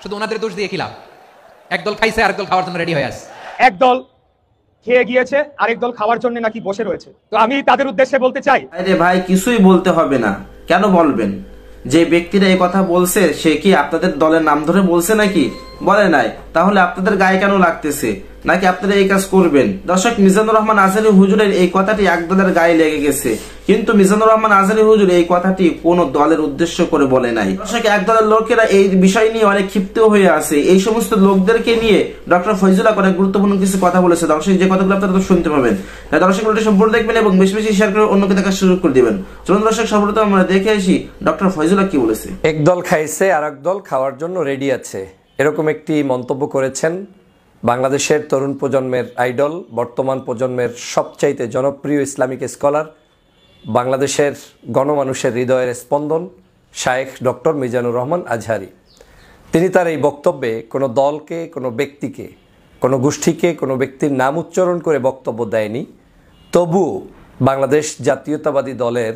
শুধু ওনাদের দোষ দিয়ে কি লাভ? একদল খাইছে আরেক দল খাওয়ার জন্য রেডি হয়ে আছে। একদল খেয়ে গিয়েছে, আরেক দল খাওয়ার জন্য নাকি বসে রয়েছে। তো আমি তাদের উদ্দেশ্যে বলতে চাই, আরে ভাই কিছুই বলতে হবে না। কেন বলবেন? যে ব্যক্তিরা এই কথা বলছে সে কি আপনাদের দলের নাম ধরে বলছে নাকি? বলে নাই। তাহলে আপনাদের গায়ে কেন লাগতেছে? নাকি আপনারা এই কাজ করবেন? দর্শক, মিজানুর রহমান আজহারী হুজুরের এই কথাটি এক দলের গায়ে লেগে গেছে, কিন্তু মিজানুর রহমান আজহারী হুজুর এই কথাটি কোন দলের উদ্দেশ্য করে বলে নাই। দর্শক, এক দলের লোকেরা এই বিষয় নিয়ে অনেক ক্ষিপ্ত হয়ে আছে। এই সমস্ত লোকদেরকে নিয়ে ডক্টর ফয়জুল্লাহ অনেক গুরুত্বপূর্ণ কিছু কথা বলেছে। দর্শক, যে কথাগুলো আপনারা শুনতে পাবেন, দর্শক ভিডিওটি সম্পূর্ণ দেখবেন এবং বেশি বেশি শেয়ার করে অন্যকে দেখার সুযোগ করে দিবেন। চলুন দর্শক, সর্বপ্রথম আমরা দেখে আসি ডক্টর ফয়জুল্লাহ কি বলেছে। একদল খাইছে আর একদল খাওয়ার জন্য রেডি আছে, এরকম একটি মন্তব্য করেছেন বাংলাদেশের তরুণ প্রজন্মের আইডল, বর্তমান প্রজন্মের সবচাইতে জনপ্রিয় ইসলামিক স্কলার, বাংলাদেশের গণমানুষের হৃদয়ের স্পন্দন শায়েখ ডক্টর মিজানুর রহমান আজহারী। তিনি তার এই বক্তব্যে কোনো দলকে, কোনো ব্যক্তিকে, কোনো গোষ্ঠীকে, কোনো ব্যক্তির নাম উচ্চারণ করে বক্তব্য দেয়নি। তবুও বাংলাদেশ জাতীয়তাবাদী দলের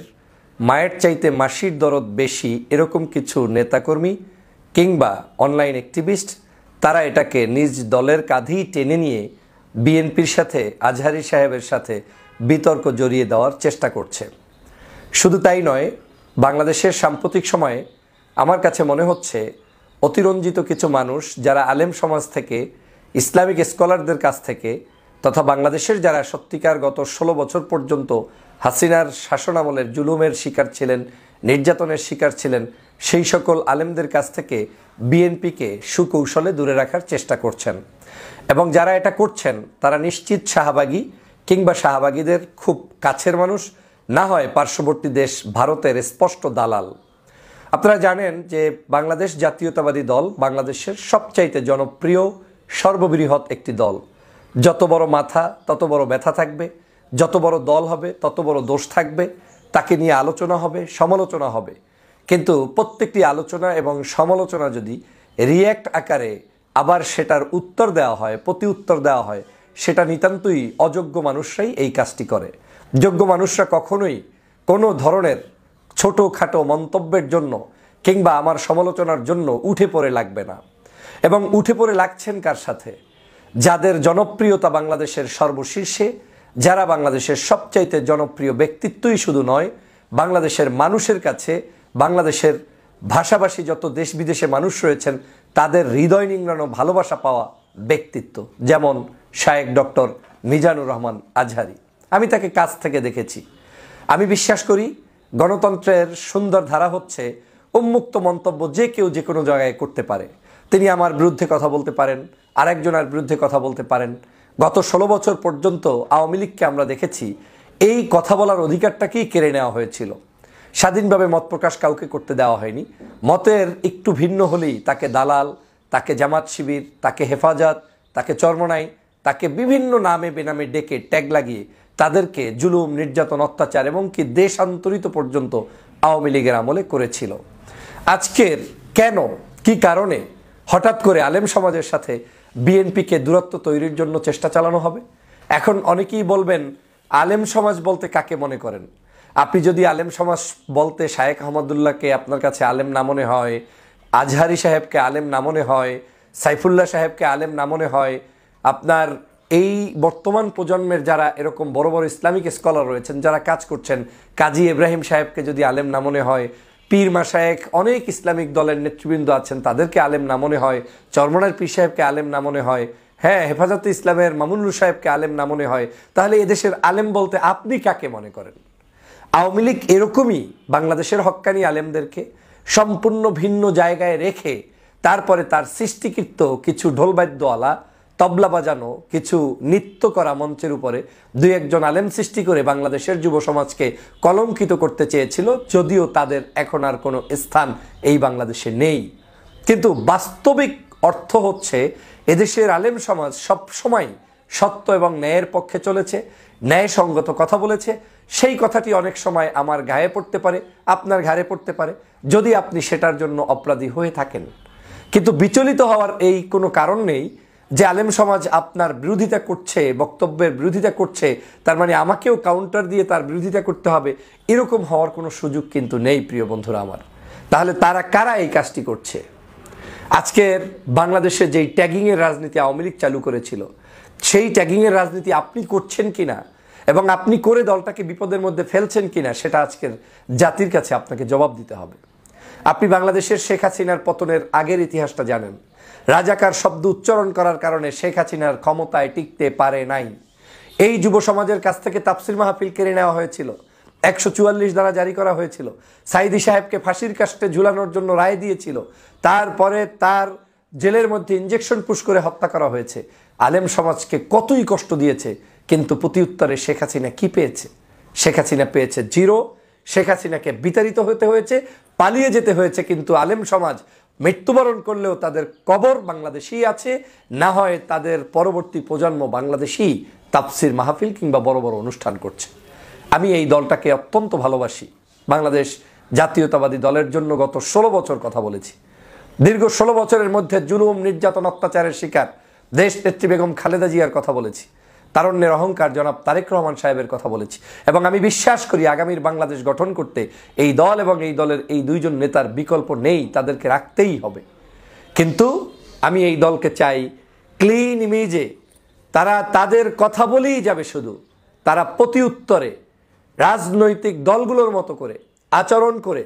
মায়ের চাইতে মাসির দরদ বেশি এরকম কিছু নেতাকর্মী কিংবা অনলাইন অ্যাক্টিভিস্ট, তারা এটাকে নিজ দলের কাঁধেই টেনে নিয়ে বিএনপির সাথে, আজহারী সাহেবের সাথে বিতর্ক জড়িয়ে দেওয়ার চেষ্টা করছে। শুধু তাই নয়, বাংলাদেশের সাম্প্রতিক সময়ে আমার কাছে মনে হচ্ছে অতিরঞ্জিত কিছু মানুষ যারা আলেম সমাজ থেকে, ইসলামিক স্কলারদের কাছ থেকে, তথা বাংলাদেশের যারা সত্যিকার গত 16 বছর পর্যন্ত হাসিনার শাসনামলের জুলুমের শিকার ছিলেন, নির্যাতনের শিকার ছিলেন, সেই সকল আলেমদের কাছ থেকে বিএনপিকে সুকৌশলে দূরে রাখার চেষ্টা করছেন। এবং যারা এটা করছেন তারা নিশ্চিত শাহবাগী কিংবা শাহবাগীদের খুব কাছের মানুষ, না হয় পার্শ্ববর্তী দেশ ভারতের স্পষ্ট দালাল। আপনারা জানেন যে বাংলাদেশ জাতীয়তাবাদী দল বাংলাদেশের সবচাইতে জনপ্রিয়, সর্ববৃহৎ একটি দল। যত বড় মাথা তত বড় ব্যথা থাকবে, যত বড় দল হবে তত বড় দোষ থাকবে, তাকে নিয়ে আলোচনা হবে, সমালোচনা হবে। কিন্তু প্রত্যেকটি আলোচনা এবং সমালোচনা যদি রিয়্যাক্ট আকারে আবার সেটার উত্তর দেওয়া হয়, প্রতি উত্তর দেওয়া হয়, সেটা নিতান্তই অযোগ্য মানুষরাই এই কাজটি করে। যোগ্য মানুষরা কখনোই কোনো ধরনের ছোটোখাটো মন্তব্যের জন্য কিংবা আমার সমালোচনার জন্য উঠে পড়ে লাগবে না। এবং উঠে পড়ে লাগছেন কার সাথে? যাদের জনপ্রিয়তা বাংলাদেশের সর্বশীর্ষে, যারা বাংলাদেশের সবচাইতে জনপ্রিয় ব্যক্তিত্বই শুধু নয়, বাংলাদেশের মানুষের কাছে, বাংলাদেশের ভাষাভাষী যত দেশ বিদেশে মানুষ রয়েছেন তাদের হৃদয় নিংড়ানো ভালোবাসা পাওয়া ব্যক্তিত্ব, যেমন শায়েখ ডক্টর মিজানুর রহমান আজহারী। আমি তাকে কাছ থেকে দেখেছি। আমি বিশ্বাস করি গণতন্ত্রের সুন্দর ধারা হচ্ছে উন্মুক্ত মন্তব্য যে কেউ যে কোনো জায়গায় করতে পারে। তিনি আমার বিরুদ্ধে কথা বলতে পারেন, আরেকজনের বিরুদ্ধে কথা বলতে পারেন। গত 16 বছর পর্যন্ত আওয়ামী লীগকে আমরা দেখেছি এই কথা বলার অধিকারটাকেই কেড়ে নেওয়া হয়েছিল। স্বাধীনভাবে মত প্রকাশ কাউকে করতে দেওয়া হয়নি। মতের একটু ভিন্ন হলেই তাকে দালাল, তাকে জামাত শিবির, তাকে হেফাজত, তাকে চরমনাই, তাকে বিভিন্ন নামে বেনামে ডেকে ট্যাগ লাগিয়ে তাদেরকে জুলুম, নির্যাতন, অত্যাচার এবং কি দেশান্তরিত পর্যন্ত আওয়ামী লীগের আমলে করেছিল। আজকের কেন, কি কারণে হঠাৎ করে আলেম সমাজের সাথে বিএনপিকে দূরত্ব তৈরির জন্য চেষ্টা চালানো হবে? এখন অনেকেই বলবেন আলেম সমাজ বলতে কাকে মনে করেন? আপনি যদি আলেম সমাজ বলতে শায়েখ আহমদুল্লাহকে আপনার কাছে আলেম না মনে হয়, আজহারী সাহেবকে আলেম না মনে হয়, সাইফুল্লাহ সাহেবকে আলেম না মনে হয়, আপনার এই বর্তমান প্রজন্মের যারা এরকম বড় বড় ইসলামিক স্কলার রয়েছেন, যারা কাজ করছেন, কাজী ইব্রাহিম সাহেবকে যদি আলেম না মনে হয়, পীর মাশায়েখ অনেক ইসলামিক দলের নেতৃবৃন্দ আছেন তাদেরকে আলেম না মনে হয়, চরমনার পীর সাহেবকে আলেম না মনে হয়, হ্যাঁ হেফাজতে ইসলামের মামুনুর সাহেবকে আলেম না মনে হয়, তাহলে এদেশের আলেম বলতে আপনি কাকে মনে করেন? আওয়ামী লীগ এরকমই বাংলাদেশের হক্কানি আলেমদেরকে সম্পূর্ণ ভিন্ন জায়গায় রেখে তারপরে তার সৃষ্টিকৃত কিছু ঢোলবাদ্যওয়ালা, তবলা বাজানো, কিছু নৃত্য করা মঞ্চের উপরে দুই একজন আলেম সৃষ্টি করে বাংলাদেশের যুব সমাজকে কলঙ্কিত করতে চেয়েছিল, যদিও তাদের এখন আর কোনো স্থান এই বাংলাদেশে নেই। কিন্তু বাস্তবিক অর্থ হচ্ছে এদেশের আলেম সমাজ সব সময় সত্য এবং ন্যায়ের পক্ষে চলেছে, ন্যায়সঙ্গত কথা বলেছে। সেই কথাটি অনেক সময় আমার গায়ে পড়তে পারে, আপনার ঘাড়ে পড়তে পারে, যদি আপনি সেটার জন্য অপরাধী হয়ে থাকেন। কিন্তু বিচলিত হওয়ার এই কোনো কারণ নেই যে আলেম সমাজ আপনার বিরোধিতা করছে, বক্তব্যের বিরোধিতা করছে, তার মানে আমাকেও কাউন্টার দিয়ে তার বিরোধিতা করতে হবে, এরকম হওয়ার কোনো সুযোগ কিন্তু নেই প্রিয় বন্ধুরা আমার। তাহলে তারা কারা এই কাজটি করছে? আজকের বাংলাদেশে যেই ট্যাগিংয়ের রাজনীতি আওয়ামী লীগ চালু করেছিল, সেই ট্যাগিংয়ের রাজনীতি আপনি করছেন কিনা এবং আপনি করে দলটাকে বিপদের মধ্যে ফেলছেন কিনা, সেটা আজকের জাতির কাছে আপনাকে জবাব দিতে হবে। আপনি বাংলাদেশের শেখ হাসিনার পতনের আগের ইতিহাসটা জানেন। রাজাকার শব্দ উচ্চারণ করার কারণে শেখ হাসিনার ক্ষমতায় টিকতে পারে নাই। এই যুব সমাজের কাছ থেকে তাফসির মাহফিল কেড়ে নেওয়া হয়েছিল, 144 ধারা জারি করা হয়েছিল, সাইদি সাহেবকে ফাঁসির কাস্টে ঝুলানোর জন্য রায় দিয়েছিল, তারপরে তার জেলের মধ্যে ইঞ্জেকশন পুশ করে হত্যা করা হয়েছে। আলেম সমাজকে কতই কষ্ট দিয়েছে, কিন্তু প্রতি উত্তরে শেখ হাসিনা কি পেয়েছে? শেখ হাসিনা পেয়েছে জিরো। শেখ হাসিনাকে বিতাড়িত হতে হয়েছে, পালিয়ে যেতে হয়েছে, কিন্তু আলেম সমাজ মৃত্যুবরণ করলেও তাদের কবর বাংলাদেশেই আছে, না হয় তাদের পরবর্তী প্রজন্ম বাংলাদেশেই তাফসির মাহফিল কিংবা বড় বড় অনুষ্ঠান করছে। আমি এই দলটাকে অত্যন্ত ভালোবাসি। বাংলাদেশ জাতীয়তাবাদী দলের জন্য গত 16 বছর কথা বলেছি। দীর্ঘ 16 বছরের মধ্যে জুলুম, নির্যাতন, অত্যাচারের শিকার দেশ নেত্রী বেগম খালেদা জিয়ার কথা বলেছি, তারুণ্যের অহংকার জনাব তারেক রহমান সাহেবের কথা বলেছি, এবং আমি বিশ্বাস করি আগামীর বাংলাদেশ গঠন করতে এই দল এবং এই দলের এই দুইজন নেতার বিকল্প নেই, তাদেরকে রাখতেই হবে। কিন্তু আমি এই দলকে চাই ক্লিন ইমেজে, তারা তাদের কথা বলেই যাবে, শুধু তারা প্রতি উত্তরে রাজনৈতিক দলগুলোর মতো করে আচরণ করে,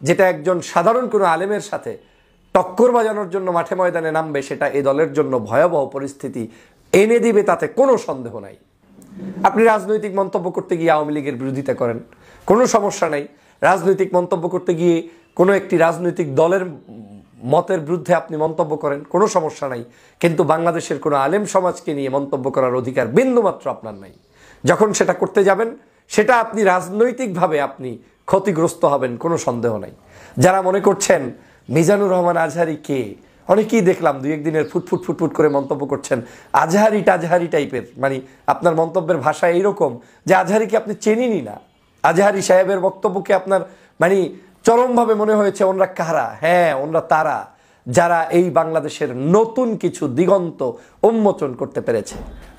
যেটা একজন সাধারণ কোনো আলেমের সাথে টক্কর বাজানোর জন্য মাঠে ময়দানে নামবে, সেটা এই দলের জন্য ভয়াবহ পরিস্থিতি এনে দিবে, তাতে কোনো সন্দেহ নাই। আপনি রাজনৈতিক মন্তব্য করতে গিয়ে আওয়ামী লীগের বিরোধিতা করেন, কোনো সমস্যা নাই। রাজনৈতিক মন্তব্য করতে গিয়ে কোনো একটি রাজনৈতিক দলের মতের বিরুদ্ধে আপনি মন্তব্য করেন, কোনো সমস্যা নাই। কিন্তু বাংলাদেশের কোনো আলেম সমাজকে নিয়ে মন্তব্য করার অধিকার বিন্দুমাত্র আপনার নাই। যখন সেটা করতে যাবেন, সেটা আপনি রাজনৈতিকভাবে আপনি ক্ষতিগ্রস্ত হবেন, কোনো সন্দেহ নাই। যারা মনে করছেন মিজানুর রহমান আজহারি কে, অনেকেই দেখলাম 2-1 দিনের ফুটফুট করে মন্তব্য করছেন আজহারি টাইপের, মানে আপনার মন্তব্যের ভাষা এইরকম যে আজহারিকে আপনি চেনেনই না। আজহারি সাহেবের বক্তব্যকে আপনার মানে চরমভাবে মনে হয়েছে ওনরা কারা? হ্যাঁ, ওনরা তারা যারা এই বাংলাদেশের নতুন কিছু দিগন্ত উন্মোচন করতে পেরেছে,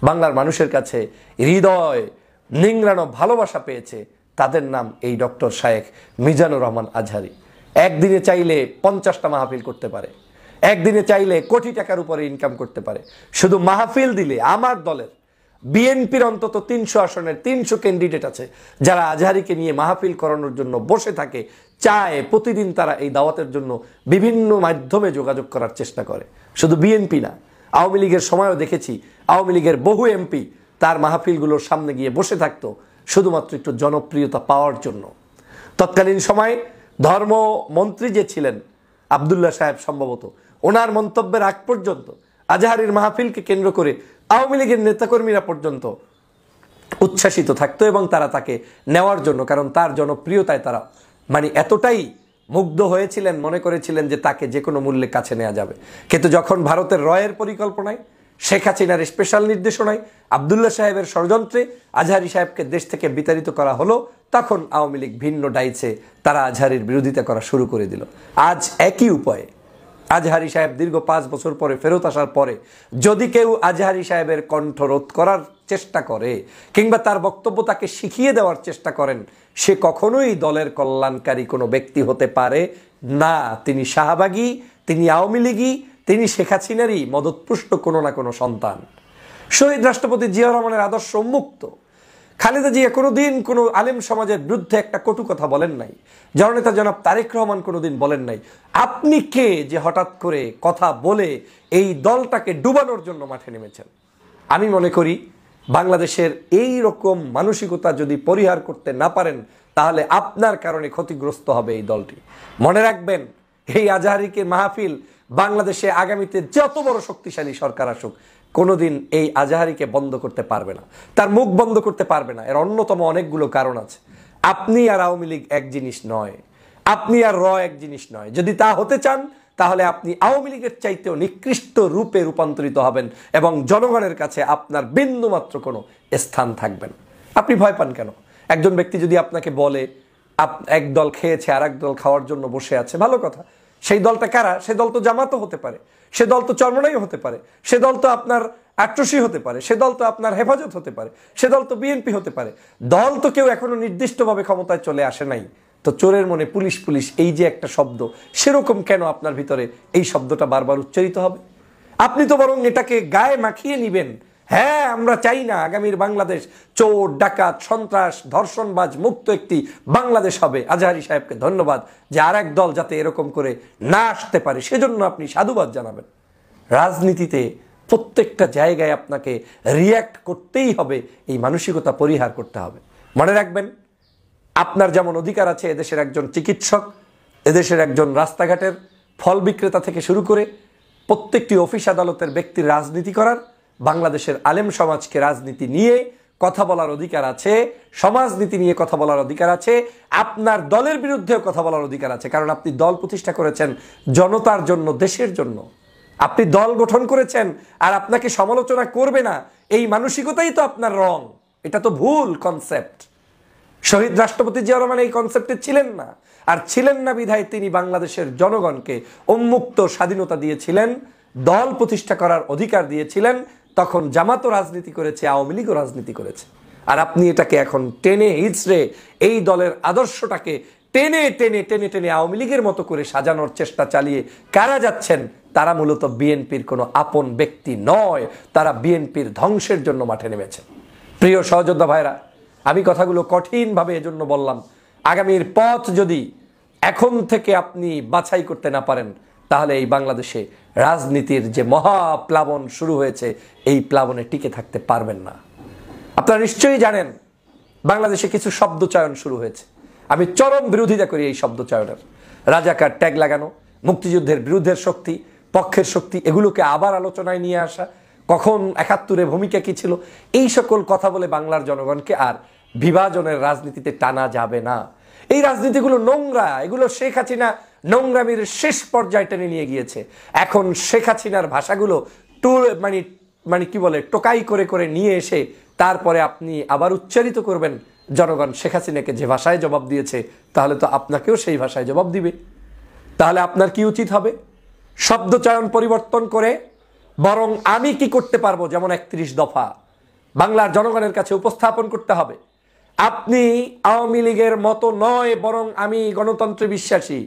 বাংলার মানুষের কাছে হৃদয় নিংড়ানো ভালোবাসা পেয়েছে। তাদের নাম এই ডক্টর শায়েখ মিজানুর রহমান আজহারি। একদিনে চাইলে 50টা মাহফিল করতে পারে, একদিনে চাইলে কোটি টাকার উপরে ইনকাম করতে পারে। শুধু মাহফিল দিলে আমার দলের বিএনপির অন্তত 300 আসনের 300 ক্যান্ডিডেট আছে যারা আজহারিকে নিয়ে মাহফিল করানোর জন্য বসে থাকে, চায় প্রতিদিন তারা এই দাওয়াতের জন্য বিভিন্ন মাধ্যমে যোগাযোগ করার চেষ্টা করে। শুধু বিএনপি না, আওয়ামী লীগের সময়ও দেখেছি আওয়ামী লীগের বহু এমপি তার মাহফিলগুলোর সামনে গিয়ে বসে থাকতো শুধুমাত্র একটু জনপ্রিয়তা পাওয়ার জন্য। তৎকালীন সময়ে ধর্মমন্ত্রী যে ছিলেন আব্দুল্লাহ সাহেব, সম্ভবত ওনার মন্তব্যের আগ পর্যন্ত আজহারির মাহফিলকে কেন্দ্র করে আওয়ামী লীগের নেতাকর্মীরা পর্যন্ত উচ্ছ্বাসিত থাকতো এবং তারা তাকে নেওয়ার জন্য, কারণ তার জনপ্রিয়তায় তারা মানে এতটাই মুগ্ধ হয়েছিলেন, মনে করেছিলেন যে তাকে যে কোনো মূল্যে কাছে নেওয়া যাবে। কিন্তু যখন ভারতের রয়ের পরিকল্পনায়, শেখ হাসিনার স্পেশাল নির্দেশনায়, আব্দুল্লাহ সাহেবের ষড়যন্ত্রে আজহারি সাহেবকে দেশ থেকে বিতাড়িত করা হলো, তখন আওয়ামী লীগ ভিন্ন ডাইছে তারা আজহারির বিরোধিতা করা শুরু করে দিল। আজ একই উপায়ে আজহারি সাহেব দীর্ঘ 5 বছর পরে ফেরত আসার পরে যদি কেউ আজহারি সাহেবের কণ্ঠরোধ করার চেষ্টা করে কিংবা তার বক্তব্য তাকে শিখিয়ে দেওয়ার চেষ্টা করেন, সে কখনোই দলের কল্যাণকারী কোনো ব্যক্তি হতে পারে না। তিনি শাহবাগী, তিনি আওয়ামী লীগী, তিনি শেখ হাসিনারই মদতপুষ্ট কোনো না কোনো সন্তান। শহীদ রাষ্ট্রপতি জিয়া রহমানের আদর্শ উন্মুক্ত। খালেদা জিয়া কোনোদিন কোনো আলেম সমাজের বিরুদ্ধে একটা কটু কথা বলেন নাই, জননেতা জনাব তারেক রহমান কোনোদিন বলেন নাই। আপনি কে যে হঠাৎ করে কথা বলে এই দলটাকে ডুবানোর জন্য মাঠে নেমেছেন? আমি মনে করি বাংলাদেশের এই রকম মানসিকতা যদি পরিহার করতে না পারেন, তাহলে আপনার কারণে ক্ষতিগ্রস্ত হবে এই দলটি। মনে রাখবেন, এই আজহারিকে মাহফিল বাংলাদেশে আগামীতে যত বড় শক্তিশালী সরকার আসুক, কোনোদিন এই আজহারিকে বন্ধ করতে পারবে না, তার মুখ বন্ধ করতে পারবে না। এর অন্যতম অনেকগুলো কারণ আছে। আপনি আর আওয়ামী লীগ এক জিনিস নয়, আপনি আর এক জিনিস নয়। যদি তা হতে চান, তাহলে আপনি আওয়ামী লীগের চাইতেও নিকৃষ্ট রূপে রূপান্তরিত হবেন এবং জনগণের কাছে আপনার বিন্দুমাত্র কোনো স্থান থাকবে না। আপনি ভয় পান কেন? একজন ব্যক্তি যদি আপনাকে বলে এক দল খেয়েছে আর এক দল খাওয়ার জন্য বসে আছে, ভালো কথা। সেই দলটা কারা? সে দল তো জামাতও হতে পারে, সে দল তো চরমনাইও হতে পারে, সে দল তো আপনার আট্রসি হতে পারে, সে দল তো আপনার হেফাজত হতে পারে, সে দল তো বিএনপি হতে পারে। দল তো কেউ এখনো নির্দিষ্টভাবে ক্ষমতায় চলে আসে নাই। তো চোরের মনে পুলিশ পুলিশ এই যে একটা শব্দ, সেরকম কেন আপনার ভিতরে এই শব্দটা বারবার উচ্চারিত হবে? আপনি তো বরং এটাকে গায়ে মাখিয়ে নিবেন। হ্যাঁ, আমরা চাই না আগামীর বাংলাদেশ চোর, ডাকাত, সন্ত্রাস, ধর্ষণবাজ মুক্ত একটি বাংলাদেশ হবে। আজহারী সাহেবকে ধন্যবাদ যে আর এক দল যাতে এরকম করে না আসতে পারে, সেজন্য আপনি সাধুবাদ জানাবেন। রাজনীতিতে প্রত্যেকটা জায়গায় আপনাকে রিয়্যাক্ট করতেই হবে, এই মানসিকতা পরিহার করতে হবে। মনে রাখবেন, আপনার যেমন অধিকার আছে এদেশের একজন চিকিৎসক, এদেশের একজন রাস্তাঘাটের ফল বিক্রেতা থেকে শুরু করে প্রত্যেকটি অফিস আদালতের ব্যক্তির রাজনীতি করার, বাংলাদেশের আলেম সমাজকে রাজনীতি নিয়ে কথা বলার অধিকার আছে, সমাজনীতি নিয়ে কথা বলার অধিকার আছে, আপনার দলের বিরুদ্ধেও কথা বলার অধিকার আছে। কারণ আপনি দল প্রতিষ্ঠা করেছেন জনতার জন্য, দেশের জন্য। আপনি দল গঠন করেছেন আর আপনাকে সমালোচনা করবে না, এই মানসিকতাই তো আপনার রং। এটা তো ভুল কনসেপ্ট। শহীদ রাষ্ট্রপতি জিয়া রহমান এই কনসেপ্টে ছিলেন না, আর ছিলেন না বিধায় তিনি বাংলাদেশের জনগণকে উন্মুক্ত স্বাধীনতা দিয়েছিলেন, দল প্রতিষ্ঠা করার অধিকার দিয়েছিলেন। তখন জামাতও রাজনীতি করেছে, আওয়ামী লীগও রাজনীতি করেছে। আর আপনি এটাকে এখন টেনে হিচড়ে এই দলের আদর্শটাকে টেনে টেনে টেনে টেনে আওয়ামী লীগের মতো করে সাজানোর চেষ্টা চালিয়ে কারা যাচ্ছেন? তারা মূলত বিএনপির কোনো আপন ব্যক্তি নয়, তারা বিএনপির ধ্বংসের জন্য মাঠে নেমেছে। প্রিয় সহযোদ্ধা ভাইরা, আমি কথাগুলো কঠিনভাবে এজন্য বললাম, আগামীর পথ যদি এখন থেকে আপনি বাছাই করতে না পারেন, তাহলে এই বাংলাদেশে রাজনীতির যে মহাপ্লাবন শুরু হয়েছে, এই প্লাবনে টিকে থাকতে পারবেন না। আপনারা নিশ্চয়ই জানেন বাংলাদেশে কিছু শব্দচয়ন শুরু হয়েছে। আমি চরম বিরোধিতা করি এই শব্দচয়নের। রাজাকার ট্যাগ লাগানো, মুক্তিযুদ্ধের বিরুদ্ধের শক্তি, পক্ষের শক্তি, এগুলোকে আবার আলোচনায় নিয়ে আসা, কখন ৭১-এ ভূমিকা কি ছিল, এই সকল কথা বলে বাংলার জনগণকে আর বিভাজনের রাজনীতিতে টানা যাবে না। এই রাজনীতিগুলো নোংরা, এগুলো শেখ হাসিনা নোংরামির শেষ পর্যায়ে টেনে নিয়ে গিয়েছে। এখন শেখ হাসিনার ভাষাগুলো মানে কি বলে টোকাই করে করে নিয়ে এসে তারপরে আপনি আবার উচ্চারিত করবেন। জনগণ শেখ হাসিনাকে যে ভাষায় জবাব দিয়েছে, তাহলে তো আপনাকেও সেই ভাষায় জবাব দিবে। তাহলে আপনার কি উচিত হবে? শব্দচয়ন পরিবর্তন করে বরং আমি কি করতে পারবো, যেমন ৩১ দফা বাংলার জনগণের কাছে উপস্থাপন করতে হবে। আপনি আওয়ামী লীগের মতো নয়, বরং আমি গণতন্ত্রে বিশ্বাসী,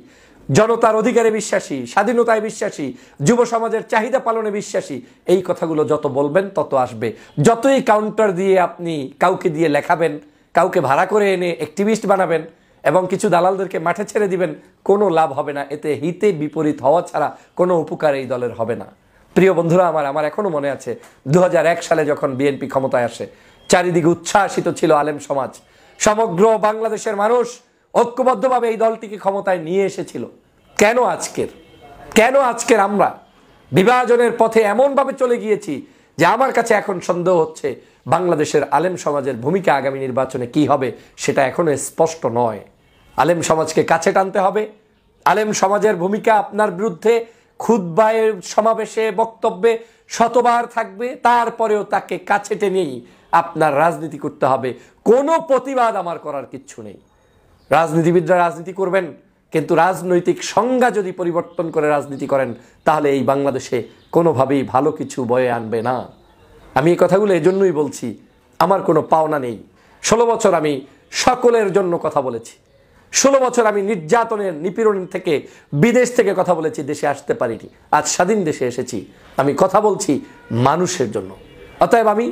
জনতার অধিকারে বিশ্বাসী, স্বাধীনতায় বিশ্বাসী, যুব সমাজের চাহিদা পালনে বিশ্বাসী। এই কথাগুলো যত বলবেন তত আসবে। যতই কাউন্টার দিয়ে আপনি কাউকে দিয়ে লেখাবেন, কাউকে ভাড়া করে এনে অ্যাক্টিভিস্ট বানাবেন এবং কিছু দালালদেরকে মাঠে ছেড়ে দিবেন, কোনো লাভ হবে না। এতে হিতে বিপরীত হওয়া ছাড়া কোনো উপকার এই দলের হবে না। প্রিয় বন্ধুরা, আমার এখনো মনে আছে ২০০১ সালে যখন বিএনপি ক্ষমতায় আসে, চারিদিকে উচ্ছ্বাসিত ছিল আলেম সমাজ। সমগ্র বাংলাদেশের মানুষ ঐক্যবদ্ধভাবে এই দলটিকে ক্ষমতায় নিয়ে এসেছিল। কেন আজকের আমরা বিভাজনের পথে এমনভাবে চলে গিয়েছি যে আমার কাছে এখন সন্দেহ হচ্ছে বাংলাদেশের আলেম সমাজের ভূমিকা আগামী নির্বাচনে কি হবে সেটা এখনো স্পষ্ট নয়। আলেম সমাজকে কাছে টানতে হবে। আলেম সমাজের ভূমিকা আপনার বিরুদ্ধে খুতবায়, সমাবেশে, বক্তব্যে শতবার থাকবে, তারপরেও তাকে কাছে টেনেই আপনার রাজনীতি করতে হবে। কোনো প্রতিবাদ আমার করার কিচ্ছু নেই। রাজনীতিবিদরা রাজনীতি করবেন, কিন্তু রাজনৈতিক সংজ্ঞা যদি পরিবর্তন করে রাজনীতি করেন, তাহলে এই বাংলাদেশে কোনোভাবেই ভালো কিছু বয়ে আনবে না। আমি এই কথাগুলো এজন্যই বলছি, আমার কোনো পাওনা নেই। 16 বছর আমি সকলের জন্য কথা বলেছি। 16 বছর আমি নির্যাতনের, নিপীড়ন থেকে, বিদেশ থেকে কথা বলেছি, দেশে আসতে পারিনি। আজ স্বাধীন দেশে এসেছি, আমি কথা বলছি মানুষের জন্য। অতএব আমি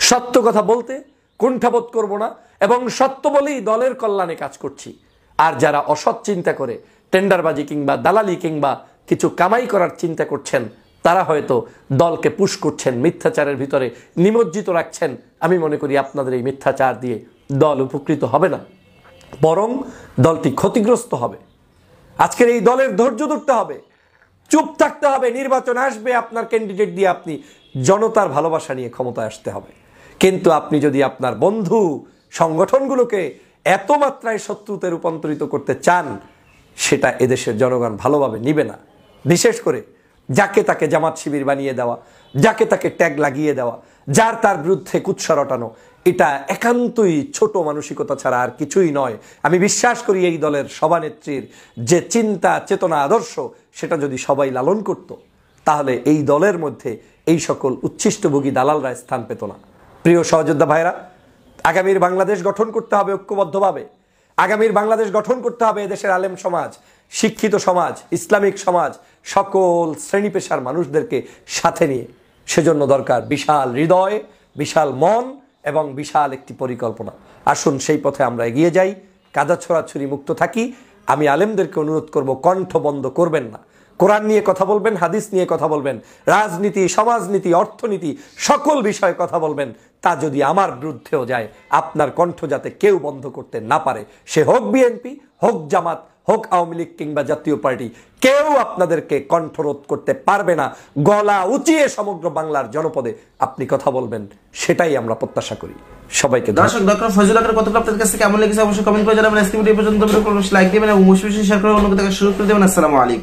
সত্য কথা বলতে কুণ্ঠাবোধ করব না এবং সত্য বলেই দলের কল্যাণে কাজ করছি। আর যারা অসৎ চিন্তা করে টেন্ডারবাজি কিংবা দালালি কিংবা কিছু কামাই করার চিন্তা করছেন, তারা হয়তো দলকে পুশ করছেন, মিথ্যাচারের ভিতরে নিমজ্জিত রাখছেন। আমি মনে করি আপনাদের এই মিথ্যাচার দিয়ে দল উপকৃত হবে না, বরং দলটি ক্ষতিগ্রস্ত হবে। আজকের এই দলের ধৈর্য ধরতে হবে, চুপ থাকতে হবে। নির্বাচন আসবে, আপনার ক্যান্ডিডেট দিয়ে আপনি জনতার ভালোবাসা নিয়ে ক্ষমতায় আসতে হবে। কিন্তু আপনি যদি আপনার বন্ধু সংগঠনগুলোকে এত মাত্রায় শত্রুতে রূপান্তরিত করতে চান, সেটা এদেশের জনগণ ভালোভাবে নিবে না। বিশেষ করে যাকে তাকে জামাত শিবির বানিয়ে দেওয়া, যাকে তাকে ট্যাগ লাগিয়ে দেওয়া, যার তার বিরুদ্ধে কুৎসা রটানো, এটা একান্তই ছোট মানসিকতা ছাড়া আর কিছুই নয়। আমি বিশ্বাস করি এই দলের সভানেত্রীর যে চিন্তা, চেতনা, আদর্শ, সেটা যদি সবাই লালন করত, তাহলে এই দলের মধ্যে এই সকল উচ্ছিষ্টভোগী দালালরা স্থান পেত না। প্রিয় সহযোদ্ধা ভাইরা, আগামীর বাংলাদেশ গঠন করতে হবে ঐক্যবদ্ধভাবে। আগামীর বাংলাদেশ গঠন করতে হবে এদেশের আলেম সমাজ, শিক্ষিত সমাজ, ইসলামিক সমাজ, সকল শ্রেণী পেশার মানুষদেরকে সাথে নিয়ে। সেজন্য দরকার বিশাল হৃদয়, বিশাল মন এবং বিশাল একটি পরিকল্পনা। আসুন সেই পথে আমরা এগিয়ে যাই, কাদা ছোড়াছুরি মুক্ত থাকি। আমি আলেমদেরকে অনুরোধ করব, কণ্ঠ বন্ধ করবেন না। কোরআন নিয়ে কথা বলবেন, হাদিস নিয়ে কথা বলবেন, রাজনীতি, সমাজনীতি, অর্থনীতি, সকল বিষয়ে কথা বলবেন। তা যদি আমার বিরুদ্ধেও যায়, আপনার কণ্ঠ যাতে কেউ বন্ধ করতে না পারে, সে হোক বিএনপি, হোক জামাত, হোক আওয়ামী লীগ কিংবা জাতীয় পার্টি, কেউ আপনাদেরকে কণ্ঠরোধ করতে পারবে না। গলা উঁচিয়ে সমগ্র বাংলার জনপদে আপনি কথা বলবেন, সেটাই আমরা প্রত্যাশা করি। সবাইকে দর্শক, ডক্টর ফজলুল হকের কতগুলো আপনাদের কাছে কেমন লেগেছে অবশ্যই কমেন্ট করে জানাবেন। আজকে ভিডিও পর্যন্ত লাইক দিবেন এবং শেয়ার করে অন্যকে দেখার সুযোগ করে দেবেন। আসসালামু আলাইকুম।